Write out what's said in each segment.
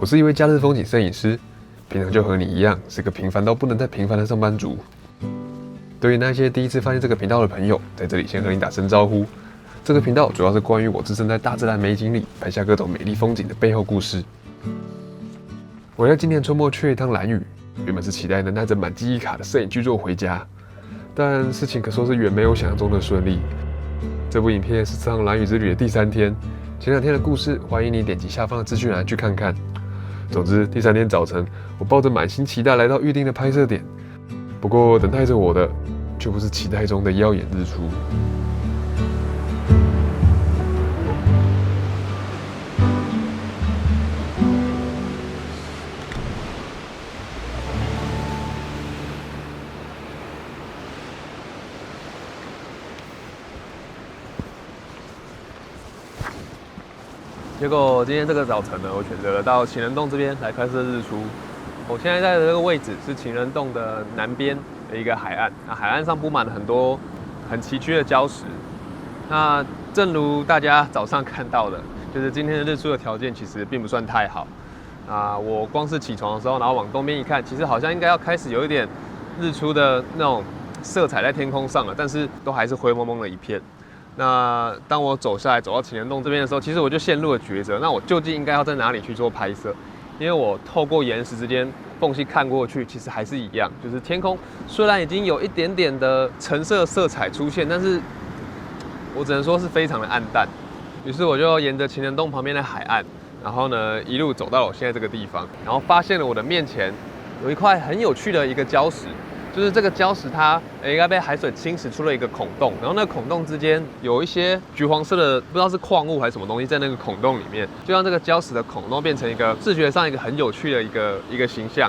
我是一位假日风景摄影师，平常就和你一样，是个平凡到不能再平凡的上班族。对于那些第一次发现这个频道的朋友，在这里先和你打声招呼。这个频道主要是关于我置身在大自然美景里，拍下各种美丽风景的背后故事。我在今年周末去了一趟兰屿，原本是期待能带着满记忆卡的摄影巨作回家，但事情可说是远没有想象中的顺利。这部影片是这趟兰屿之旅的第3天，前2天的故事，欢迎你点击下方的资讯栏去看看。总之，第3天早晨，我抱着满心期待来到预定的拍摄点，不过等待着我的，却不是期待中的耀眼日出。结果今天这个早晨呢，我选择了到情人洞这边来拍摄日出。我现在在的这个位置是情人洞的南边的一个海岸，那海岸上布满了很多很崎岖的礁石。那正如大家早上看到的，就是今天的日出的条件其实并不算太好。我光是起床的时候，然后往东边一看，其实好像应该要开始有一点日出的那种色彩在天空上了，但是都还是灰蒙蒙的一片。那当我走下来走到情人洞这边的时候，其实我就陷入了抉择。那我究竟应该要在哪里去做拍摄？因为我透过岩石之间缝隙看过去，其实还是一样，就是天空虽然已经有一点点的橙色色彩出现，但是我只能说是非常的暗淡。于是我就沿着情人洞旁边的海岸，然后呢一路走到了我现在这个地方，然后发现了我的面前有一块很有趣的一个礁石。就是这个礁石，它应该被海水侵蚀出了一个孔洞，然后那个孔洞之间有一些橘黄色的，不知道是矿物还是什么东西在那个孔洞里面，就让这个礁石的孔洞变成一个视觉上一个很有趣的一个形象。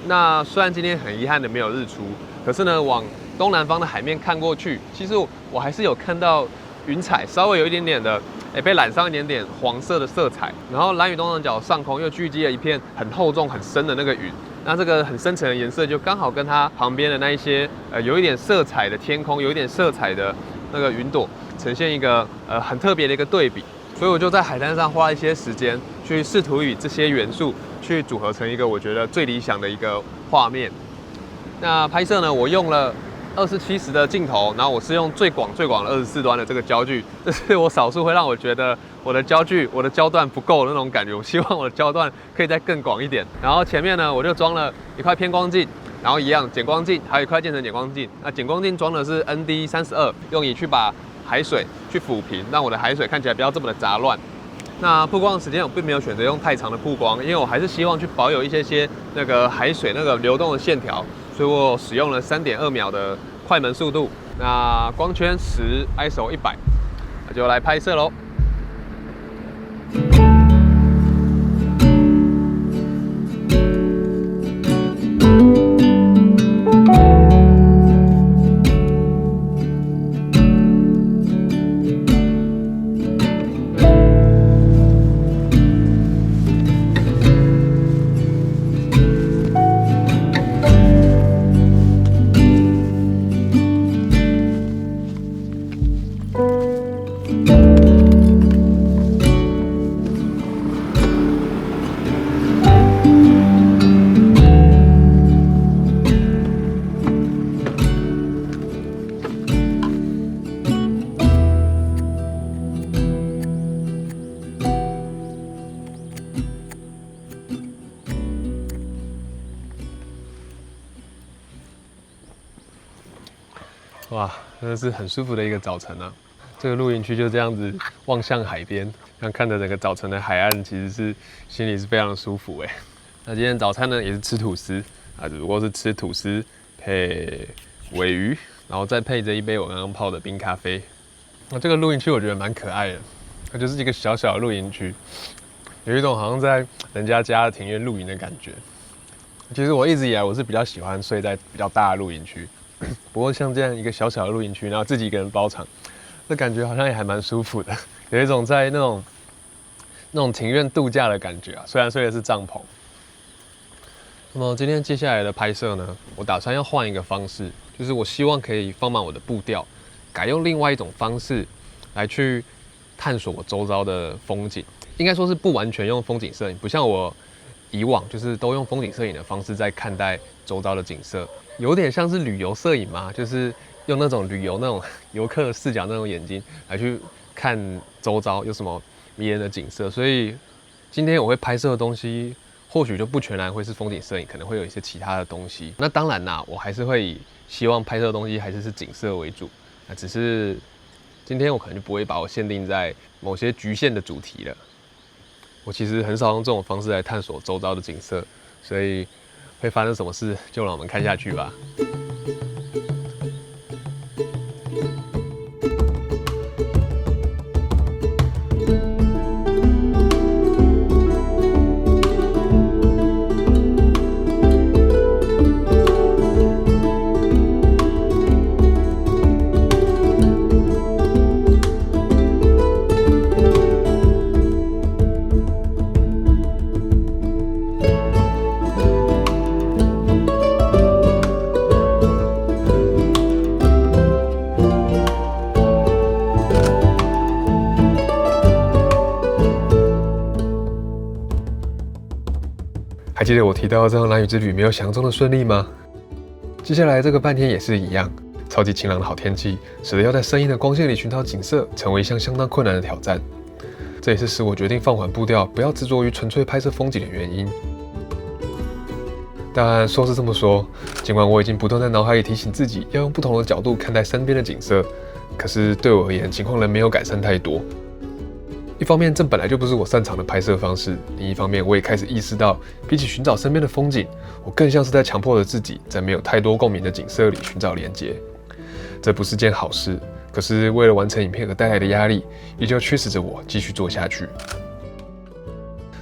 那虽然今天很遗憾的没有日出，可是呢，往东南方的海面看过去，其实我还是有看到云彩稍微有一点点的，被染上一点点黄色的色彩。然后兰屿东南角上空又聚集了一片很厚重、很深的那个云。那这个很深层的颜色就刚好跟它旁边的那一些有一点色彩的天空，有一点色彩的那个云朵，呈现一个很特别的一个对比。所以我就在海滩上花了一些时间，去试图与这些元素去组合成一个我觉得最理想的一个画面。那拍摄呢，我用了2070的镜头，然后我是用最广的24端的这个焦距，这是我少数会让我觉得我的焦段不够的那种感觉。我希望我的焦段可以再更广一点。然后前面呢，我就装了一块偏光镜，然后一样减光镜，还有一块渐层减光镜。那减光镜装的是 ND32，用以去把海水去抚平，让我的海水看起来不要这么的杂乱。那曝光的时间我并没有选择用太长的曝光，因为我还是希望去保有一些那个海水那个流动的线条。所以我使用了3.2秒的快门速度，那光圈10 ，ISO 100，那就来拍摄喽。哇，真的是很舒服的一个早晨啊！这个露营区就这样子望向海边，这样看着整个早晨的海岸，其实是心里是非常的舒服哎。那今天早餐呢也是吃吐司啊，只不过是吃吐司配鲔鱼，然后再配着一杯我刚刚泡的冰咖啡。那这个露营区我觉得蛮可爱的，它就是一个小小的露营区，有一种好像在人家的庭院露营的感觉。其实我一直以来我是比较喜欢睡在比较大的露营区。不过像这样一个小小的露营区，然后自己一个人包场，这感觉好像也还蛮舒服的，有一种在那种庭院度假的感觉啊。虽然睡的是帐篷。那么今天接下来的拍摄呢，我打算要换一个方式，就是我希望可以放慢我的步调，改用另外一种方式来去探索我周遭的风景。应该说是不完全用风景摄影，不像我以往就是都用风景摄影的方式在看待周遭的景色，有点像是旅游摄影嘛，就是用那种旅游那种游客视角那种眼睛来去看周遭有什么迷人的景色。所以今天我会拍摄的东西，或许就不全然会是风景摄影，可能会有一些其他的东西。那当然啦，我还是会以希望拍摄的东西还是景色为主。那只是今天我可能就不会把我限定在某些局限的主题了。我其实很少用这种方式来探索周遭的景色，所以会发生什么事，就让我们看下去吧。还记得我提到这趟兰屿之旅没有想象中的顺利吗？接下来这个半天也是一样，超级晴朗的好天气，使得要在生硬的光线里寻找景色，成为一项相当困难的挑战。这也是使我决定放缓步调，不要执着于纯粹拍摄风景的原因。但说是这么说，尽管我已经不断在脑海里提醒自己要用不同的角度看待身边的景色，可是对我而言，情况仍没有改善太多。一方面，这本来就不是我擅长的拍摄方式；另一方面，我也开始意识到，比起寻找身边的风景，我更像是在强迫着自己，在没有太多共鸣的景色里寻找连结。这不是件好事，可是为了完成影片而带来的压力，依旧驱使着我继续做下去。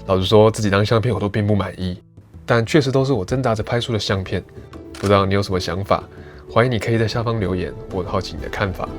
老实说，这几张相片我都并不满意，但确实都是我挣扎着拍出的相片。不知道你有什么想法？欢迎你可以在下方留言，我很好奇你的看法。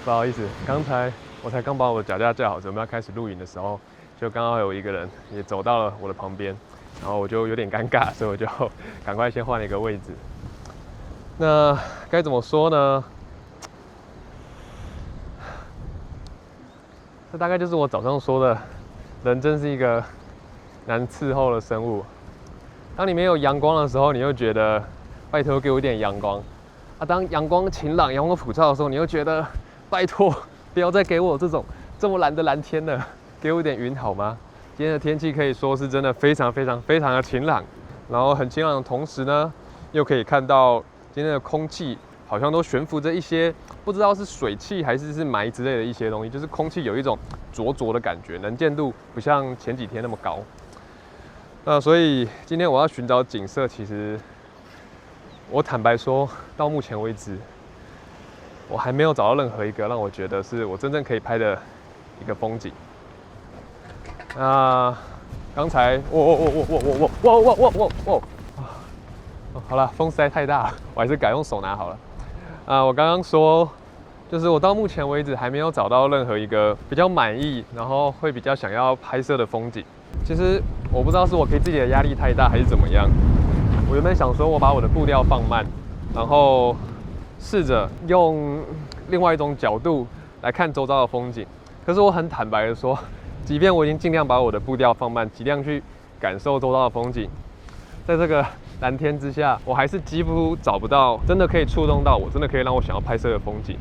不好意思，刚才我才刚把我的脚架架好，准备要开始录影的时候，就刚好有一个人也走到了我的旁边，然后我就有点尴尬，所以我就赶快先换了一个位置。那该怎么说呢？这大概就是我早上说的，人真是一个难伺候的生物。当你没有阳光的时候，你又觉得拜托给我一点阳光。当阳光晴朗、阳光普照的时候，你又觉得拜托不要再给我这种这么蓝的蓝天了，给我一点云好吗？今天的天气可以说是真的非常的晴朗，然后很晴朗的同时呢，又可以看到今天的空气好像都悬浮着一些不知道是水汽还是霾之类的一些东西，就是空气有一种灼灼的感觉，能见度不像前几天那么高。所以今天我要寻找景色，其实我坦白说，到目前为止，我还没有找到任何一个让我觉得是我真正可以拍的一个风景。刚才好了，风实在太大了，我还是改用手拿好了。我刚刚说，就是我到目前为止还没有找到任何一个比较满意，然后会比较想要拍摄的风景。其实我不知道是我给自己的压力太大，还是怎么样。我原本想说，我把我的步调放慢，然后试着用另外一种角度来看周遭的风景。可是我很坦白的说，即便我已经尽量把我的步调放慢，尽量去感受周遭的风景，在这个蓝天之下，我还是几乎找不到真的可以触动到我，真的可以让我想要拍摄的风景。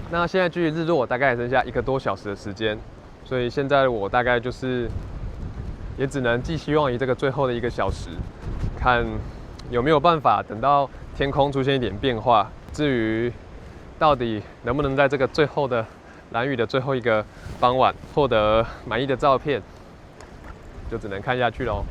那现在距离日落大概还剩下1个多小时的时间，所以现在我大概就是也只能寄希望于这个最后的1个小时，看有没有办法等到天空出现一点变化。至于到底能不能在这个最后的兰屿的最后一个傍晚获得满意的照片，就只能看下去咯。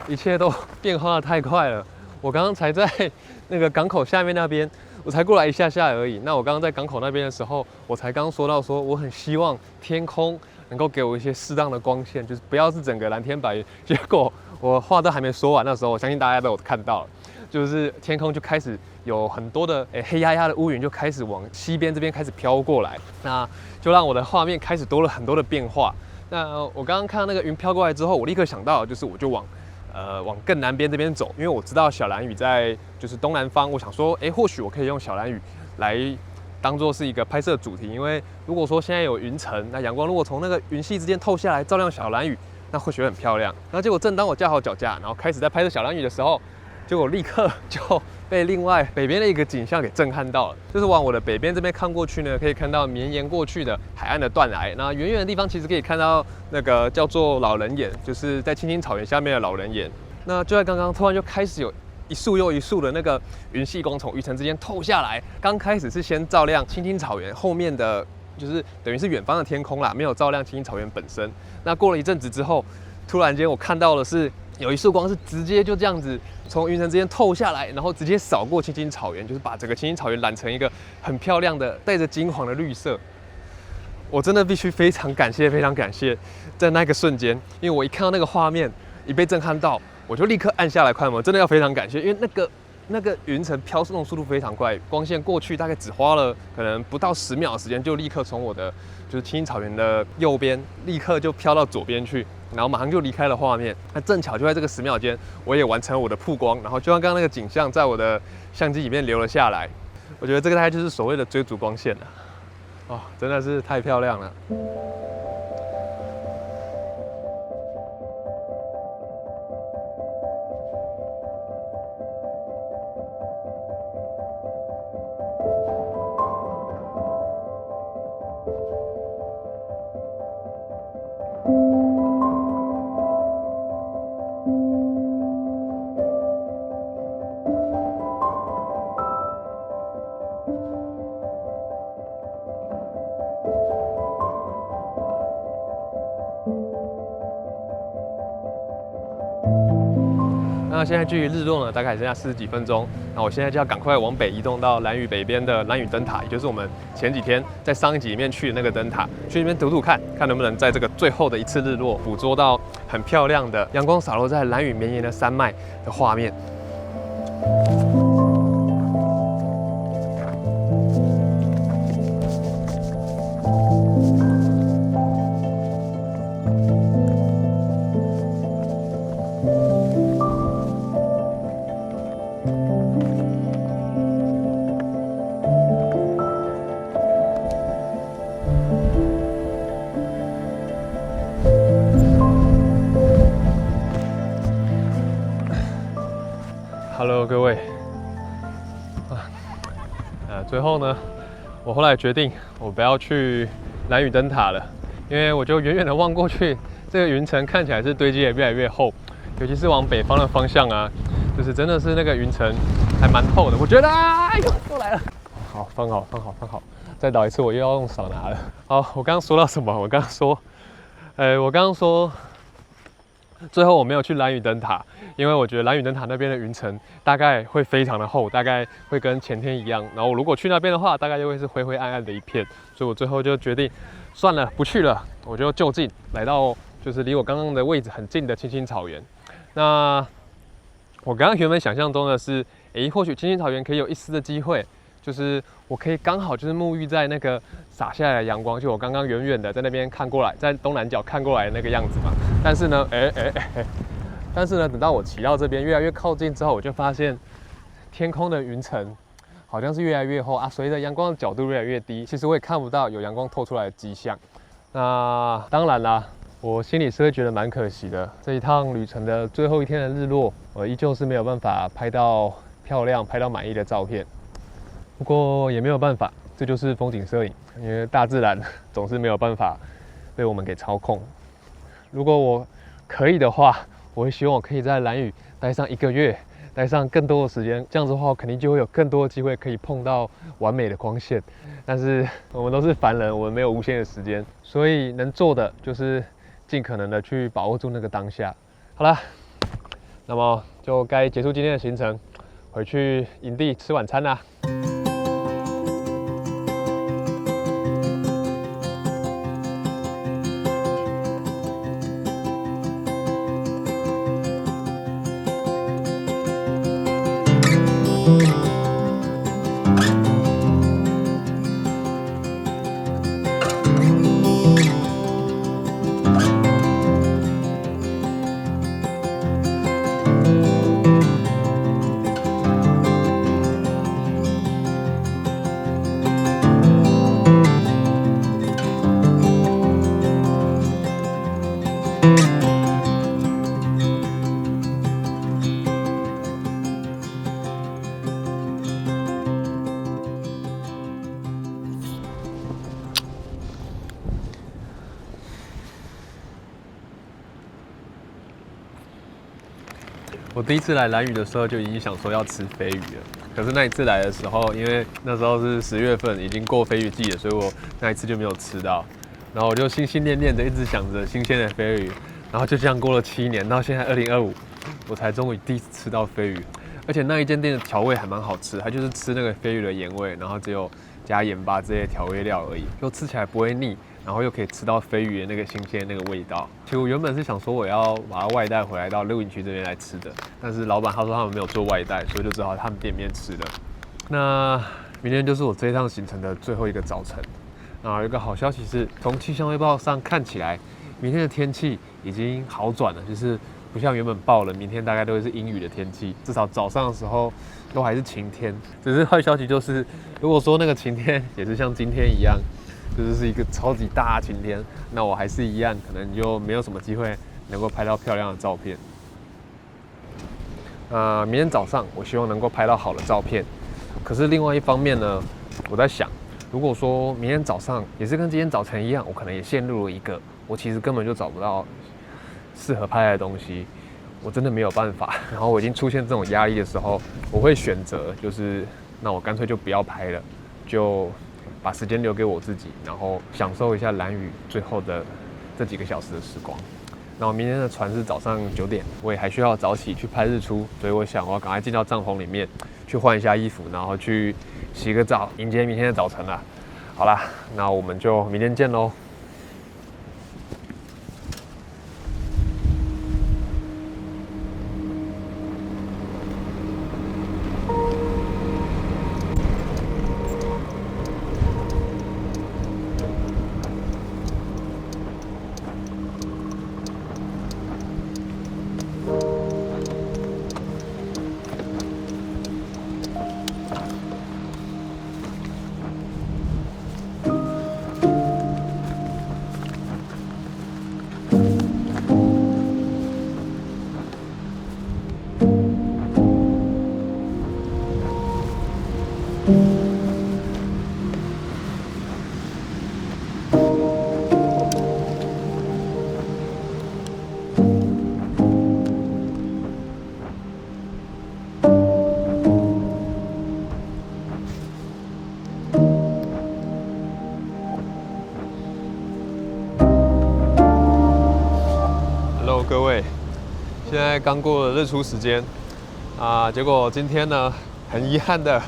一切都变化得太快了。我刚刚才在那个港口下面那边，我才过来一下下而已。那我刚刚在港口那边的时候，我才刚说到说，我很希望天空能够给我一些适当的光线，就是不要是整个蓝天白云。结果我话都还没说完，那时候我相信大家都有看到了，就是天空就开始有很多的黑压压的乌云就开始往西边这边开始飘过来，那就让我的画面开始多了很多的变化。那我刚刚看到那个云飘过来之后，我立刻想到就是我就往更南边这边走，因为我知道小兰屿在就是东南方，我想说，或许我可以用小兰屿来当做是一个拍摄主题，因为如果说现在有云层，那阳光如果从那个云系之间透下来，照亮小兰屿，那或许会很漂亮。然后结果正当我架好脚架，然后开始在拍摄小兰屿的时候，结果立刻就被另外北边的一个景象给震撼到了。就是往我的北边这边看过去呢，可以看到绵延过去的海岸的断崖。那远远的地方其实可以看到那个叫做老人岩，就是在青青草原下面的老人岩。那就在刚刚，突然就开始有一束又一束的那个云系光从云层之间透下来。刚开始是先照亮青青草原后面的，就是等于是远方的天空啦，没有照亮青青草原本身。那过了一阵子之后，突然间我看到的是有一束光是直接就这样子从云层之间透下来，然后直接扫过青青草原，就是把整个青青草原染成一个很漂亮的带着金黄的绿色。我真的必须非常感谢，在那个瞬间，因为我一看到那个画面，一被震撼到，我就立刻按下来快门，真的要非常感谢，因为那个云层飘送的速度非常快，光线过去大概只花了可能不到10秒的时间，就立刻从我的就是青青草原的右边，立刻就飘到左边去，然后马上就离开了画面。那正巧就在这个10秒间，我也完成了我的曝光，然后就像刚刚那个景象在我的相机里面留了下来。我觉得这个大概就是所谓的追逐光线了，哦，真的是太漂亮了。那现在距离日落呢，大概剩下40几分钟。那我现在就要赶快往北移动到兰屿北边的兰屿灯塔，也就是我们前几天在上一集里面去的那个灯塔，去那边赌看，看能不能在这个最后的一次日落，捕捉到很漂亮的阳光洒落在兰屿绵延的山脉的画面。Hello， 各位。最后呢，我后来决定我不要去兰屿灯塔了，因为我就远远的望过去，这个云层看起来是堆积的越来越厚，尤其是往北方的方向啊，就是真的是那个云层还蛮厚的。我觉得哎呦，又来了。好，放好。再倒一次，我又要用手拿了。好，我刚刚说到什么？我刚刚说。最后我没有去兰屿灯塔，因为我觉得兰屿灯塔那边的云层大概会非常的厚，大概会跟前天一样。然后如果去那边的话，大概就会是灰灰暗暗的一片。所以我最后就决定算了，不去了，我就就近来到就是离我刚刚的位置很近的青青草原。那我刚刚原本想象中的是，或许青青草原可以有一丝的机会，就是我可以刚好就是沐浴在那个洒下来的阳光，就我刚刚远远的在那边看过来，在东南角看过来的那个样子嘛。但是呢，等到我骑到这边越来越靠近之后，我就发现天空的云层好像是越来越厚啊，随着阳光的角度越来越低，其实我也看不到有阳光透出来的迹象。那当然啦，我心里是会觉得蛮可惜的。这一趟旅程的最后一天的日落，我依旧是没有办法拍到漂亮、拍到满意的照片。不过也没有办法，这就是风景摄影，因为大自然总是没有办法被我们给操控。如果我可以的话，我会希望我可以在兰屿待上1个月，待上更多的时间。这样子的话，我肯定就会有更多的机会可以碰到完美的光线。但是我们都是凡人，我们没有无限的时间，所以能做的就是尽可能的去把握住那个当下。好啦，那么就该结束今天的行程，回去营地吃晚餐啦。我第一次来兰屿的时候就已经想说要吃飞鱼了，可是那一次来的时候，因为那时候是10月份，已经过飞鱼季了，所以我那一次就没有吃到。然后我就心心念念的一直想着新鲜的飞鱼，然后就这样过了7年，到现在2025，我才终于第一次吃到飞鱼。而且那一间店的调味还蛮好吃，它就是吃那个飞鱼的盐味，然后只有加盐巴这些调味料而已，就吃起来不会腻。然后又可以吃到飞鱼的那个新鲜那个味道。其实我原本是想说我要把它外带回来到露营区这边来吃的，但是老板他说他们没有做外带，所以就只好他们店面吃的。那明天就是我这一趟行程的最后一个早晨。有一个好消息是，从气象预报上看起来，明天的天气已经好转了，就是不像原本报了，明天大概都会是阴雨的天气，至少早上的时候都还是晴天。只是坏消息就是，如果说那个晴天也是像今天一样，就是一个超级大晴天，那我还是一样，可能就没有什么机会能够拍到漂亮的照片。明天早上我希望能够拍到好的照片。可是另外一方面呢，我在想，如果说明天早上也是跟今天早晨一样，我可能也陷入了一个我其实根本就找不到适合拍的东西，我真的没有办法。然后我已经出现这种压力的时候，我会选择就是那我干脆就不要拍了，就把时间留给我自己，然后享受一下兰屿最后的这几个小时的时光。然后明天的船是早上9点，我也还需要早起去拍日出，所以我想我要赶快进到帐篷里面去换一下衣服，然后去洗个澡，迎接明天的早晨啦。好啦，那我们就明天见喽。各位，现在刚过了日出时间结果今天呢，很遗憾的，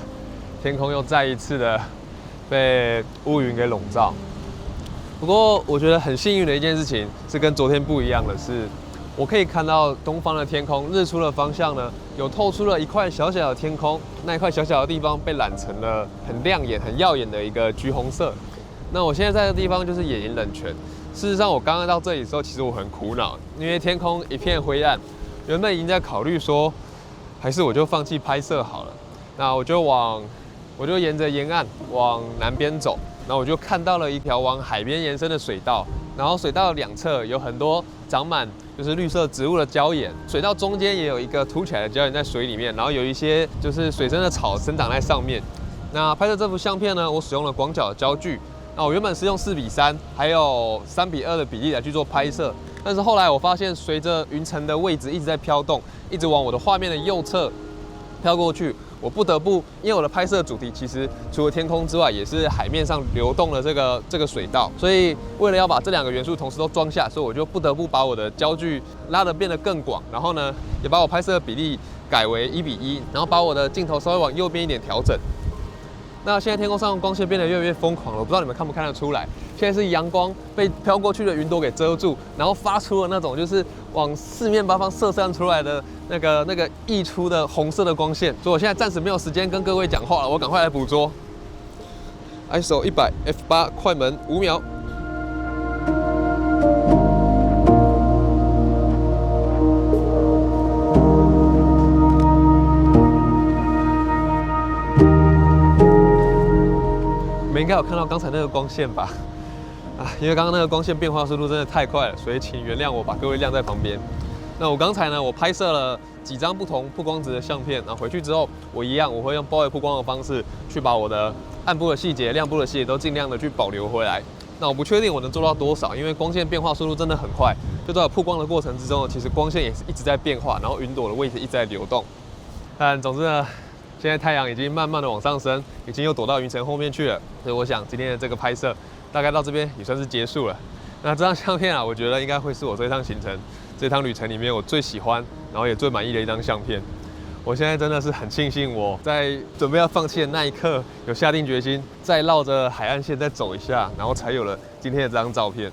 天空又再一次的被乌云给笼罩。不过我觉得很幸运的一件事情是跟昨天不一样的是，我可以看到东方的天空，日出的方向呢，有透出了一块小小的天空，那一块小小的地方被染成了很亮眼、很耀眼的一个橘红色。那我现在在的地方就是野营冷泉。事实上，我刚刚到这里的时候，其实我很苦恼，因为天空一片灰暗，原本已经在考虑说，还是我就放弃拍摄好了。那我就沿着沿岸往南边走，然后我就看到了一条往海边延伸的水道，然后水道的两侧有很多长满就是绿色植物的礁岩，水道中间也有一个凸起来的礁岩在水里面，然后有一些就是水生的草生长在上面。那拍摄这幅相片呢，我使用了广角的焦距。那我原本是用4:3，还有3:2的比例来去做拍摄，但是后来我发现，随着云层的位置一直在飘动，一直往我的画面的右侧飘过去，我不得不，因为我的拍摄主题其实除了天空之外，也是海面上流动的这个水道，所以为了要把这2个元素同时都装下，所以我就不得不把我的焦距拉得变得更广，然后呢，也把我拍摄的比例改为1:1，然后把我的镜头稍微往右边一点调整。那现在天空上光线变得越来越疯狂了，我不知道你们看不看得出来。现在是阳光被飘过去的云朵给遮住，然后发出了那种就是往四面八方射散出来的那个溢出的红色的光线。所以我现在暂时没有时间跟各位讲话了，我赶快来捕捉。ISO 100 F8 快门5秒。你们应该有看到刚才那个光线吧？因为刚刚那个光线变化速度真的太快了，所以请原谅我把各位晾在旁边。那我刚才呢，我拍摄了几张不同曝光值的相片，然后回去之后，我会用包围曝光的方式去把我的暗部的细节、亮部的细节都尽量的去保留回来。那我不确定我能做到多少，因为光线变化速度真的很快，就在曝光的过程之中，其实光线也是一直在变化，然后云朵的位置一直在流动。但总之呢，现在太阳已经慢慢的往上升，已经又躲到云层后面去了，所以我想今天的这个拍摄大概到这边也算是结束了。那这张相片啊，我觉得应该会是我这趟行程、这趟旅程里面我最喜欢，然后也最满意的一张相片。我现在真的是很庆幸，我在准备要放弃的那一刻，有下定决心再绕着海岸线再走一下，然后才有了今天的这张照片。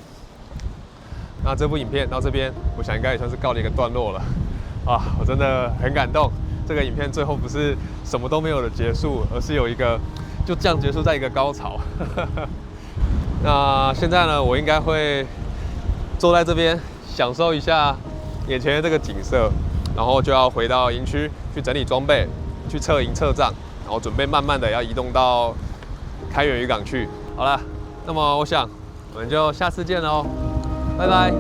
那这部影片到这边，我想应该也算是告了一个段落了。我真的很感动。这个影片最后不是什么都没有的结束，而是有一个就这样结束在一个高潮。那现在呢，我应该会坐在这边享受一下眼前的这个景色，然后就要回到营区去整理装备，去撤营撤帐，然后准备慢慢的要移动到开远渔港去。好了，那么我想我们就下次见喽，拜拜。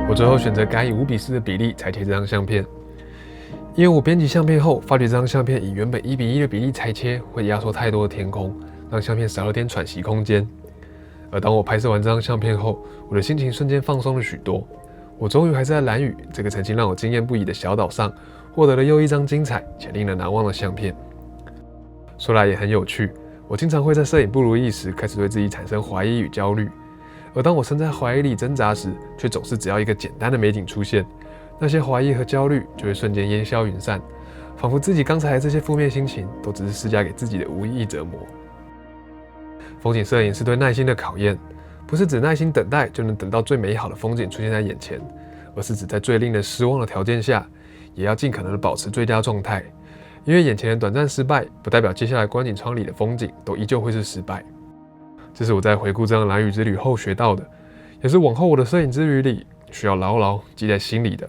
我最后选择改以5:4的比例裁切这张相片，因为我编辑相片后发觉这张相片以原本1:1的比例裁切会压缩太多的天空，让相片少了点喘息空间。而当我拍摄完这张相片后，我的心情瞬间放松了许多。我终于还是在兰屿这个曾经让我惊艳不已的小岛上，获得了又一张精彩且令人难忘的相片。说来也很有趣，我经常会在摄影不如意时开始对自己产生怀疑与焦虑。而当我身在怀疑里挣扎时，却总是只要一个简单的美景出现，那些怀疑和焦虑就会瞬间烟消云散，仿佛自己刚才的这些负面心情都只是施加给自己的无意义折磨。风景摄影是对耐心的考验，不是指耐心等待就能等到最美好的风景出现在眼前，而是指在最令人失望的条件下，也要尽可能的保持最佳状态。因为眼前的短暂失败，不代表接下来观景窗里的风景都依旧会是失败。这是我在回顾这趟兰屿之旅后学到的，也是往后我的摄影之旅里需要牢牢记在心里的。